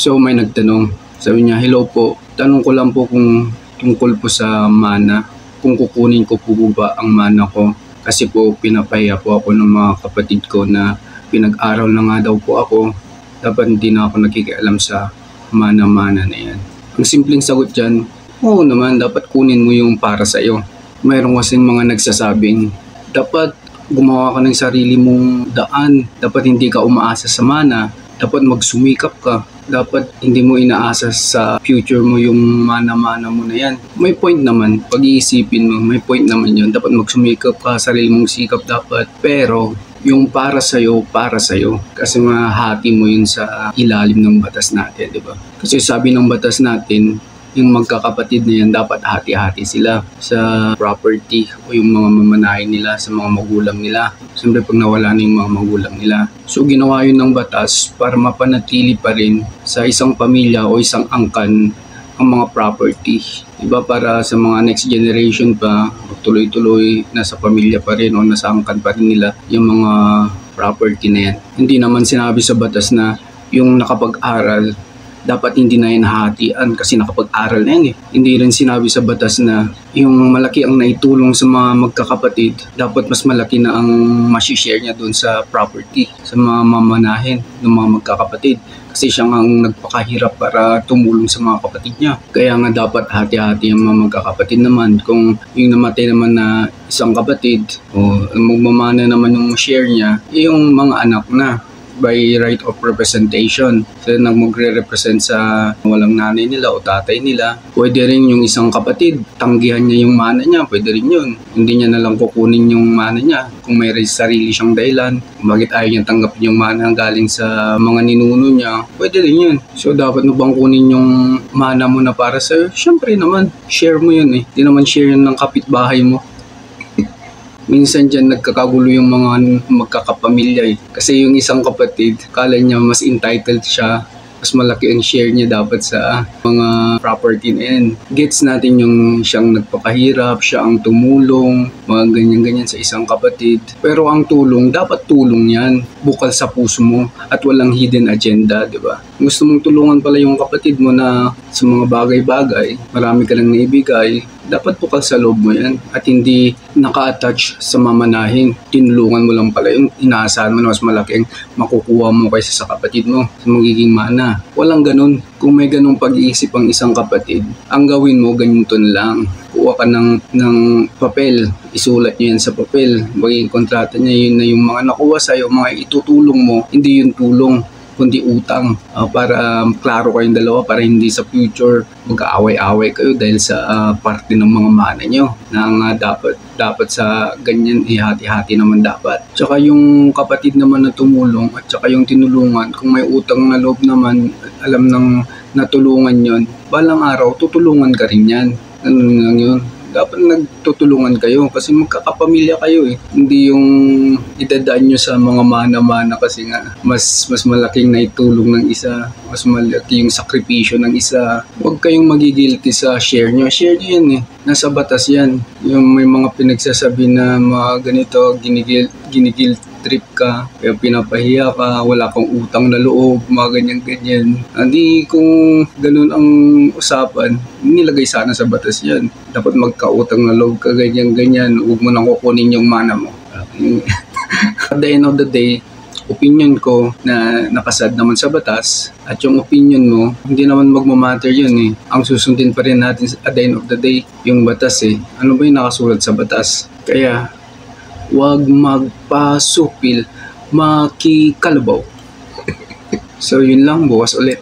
So may nagtanong, sabi niya, hello po, tanong ko lang po kung tungkol po sa mana, kung kukunin ko po ba ang mana ko. Kasi po pinapahiya po ako ng mga kapatid ko na pinag-aral na nga daw po ako. Dapat hindi na ako nakikialam sa mana-mana na yan. Ang simpleng sagot dyan, oo naman, dapat kunin mo yung para sa'yo. Mayroon kasing mga nagsasabing, dapat gumawa ka ng sarili mong daan. Dapat hindi ka umaasa sa mana. Dapat magsumikap ka. Dapat hindi mo inaasa sa future mo yung mana-mana mo na yan. May point naman. Pag-iisipin mo, may point naman yun. Dapat magsumikap ka, sarili mong sikap dapat. Pero yung para sa'yo, para sa'yo. Kasi mahati mo yun sa ilalim ng batas natin, di ba? Kasi sabi ng batas natin, yung magkakapatid na yan, dapat hati-hati sila sa property o yung mga mamanahin nila sa mga magulang nila. Siyempre pag nawala na yung mga magulang nila. So ginawa yun ng batas para mapanatili pa rin sa isang pamilya o isang angkan ang mga property. Diba? Para sa mga next generation pa, tuloy-tuloy nasa pamilya pa rin o nasa angkan pa rin nila yung mga property na yan. Hindi naman sinabi sa batas na yung nakapag-aral dapat hindi na yan hahatian kasi nakapag-aral na yan eh. Hindi rin sinabi sa batas na yung malaki ang naitulong sa mga magkakapatid, dapat mas malaki na ang masishare niya doon sa property, sa mga mamanahin ng mga magkakapatid. Kasi siya nga ang nagpakahirap para tumulong sa mga kapatid niya. Kaya nga dapat hati-hati ang mga magkakapatid naman. Kung yung namatay naman na isang kapatid o magmamana naman yung share niya, yung mga anak na by right of representation. So nang magre-represent sa walang nanay nila o tatay nila, pwede rin yung isang kapatid, tanggihan niya yung mana niya, pwede rin yun. Hindi niya nalang kukunin yung mana niya kung may sarili siyang dahilan. Bakit ayaw niya tanggapin yung mana galing sa mga ninuno niya, pwede rin yun. So dapat mo bang kunin yung mana mo na para sa'yo? Siyempre naman, share mo yun eh. Hindi naman share yun ng kapitbahay mo. Minsan dyan nagkakagulo yung mga magkakapamilya eh. Kasi yung isang kapatid, kala niya mas entitled siya, mas malaki ang share niya dapat sa mga property na yan. Gets natin yung siyang nagpapahirap, siya ang tumulong, mga ganyan-ganyan sa isang kapatid. Pero ang tulong, dapat tulong yan, bukal sa puso mo at walang hidden agenda, di ba? Gusto mong tulungan pala yung kapatid mo na sa mga bagay-bagay, marami ka lang naibigay, dapat bukal sa loob mo yan at hindi naka-attach sa mamanahin. Tinulungan mo lang pala yung inaasahan mo na mas malaking makukuha mo kaysa sa kapatid mo sa magiging mana. Walang ganun. Kung may ganung pag-iisip ang isang kapatid, ang gawin mo ganito lang. Kuha ka ng papel, isulat nyo yan sa papel. Magiging kontrata niya, yun na yung mga nakuha sa'yo, mga itutulong mo, hindi yung tulong kundi utang para klaro kayong dalawa para hindi sa future mag-aaway-away kayo dahil sa parte ng mga mana nyo na nga dapat sa ganyan ihati-hati naman dapat. Tsaka yung kapatid naman na tumulong at tsaka yung tinulungan, kung may utang na loob naman, alam ng natulungan yon, balang araw tutulungan ka rin yan. Ganun lang yun. Dapat nagtutulungan kayo kasi magkakapamilya kayo eh. Hindi yung idadaan nyo sa mga mana-mana kasi nga mas malaking naitulong ng isa, mas malaki yung sakripisyo ng isa. Huwag kayong magigilty sa share nyo. Share nyo yan eh. Nasa batas yan. Yung may mga pinagsasabi na mga ganito, ginigil trip ka, kaya pinapahiya ka, wala kang utang na loob, mga ganyan-ganyan. Hindi kung ganun ang usapan, nilagay sana sa batas yan. Dapat magkautang na loob ka, ganyan-ganyan, huwag mo nang kukunin yung mana mo. At the end of the day, opinion ko na nakasad naman sa batas at yung opinion mo, hindi naman magmamatter yun eh. Ang susundin pa rin natin at the end of the day, yung batas eh. Ano ba yung nakasulat sa batas? Kaya, huwag magpasupil, makikalabaw. So yun lang, bukas ulit.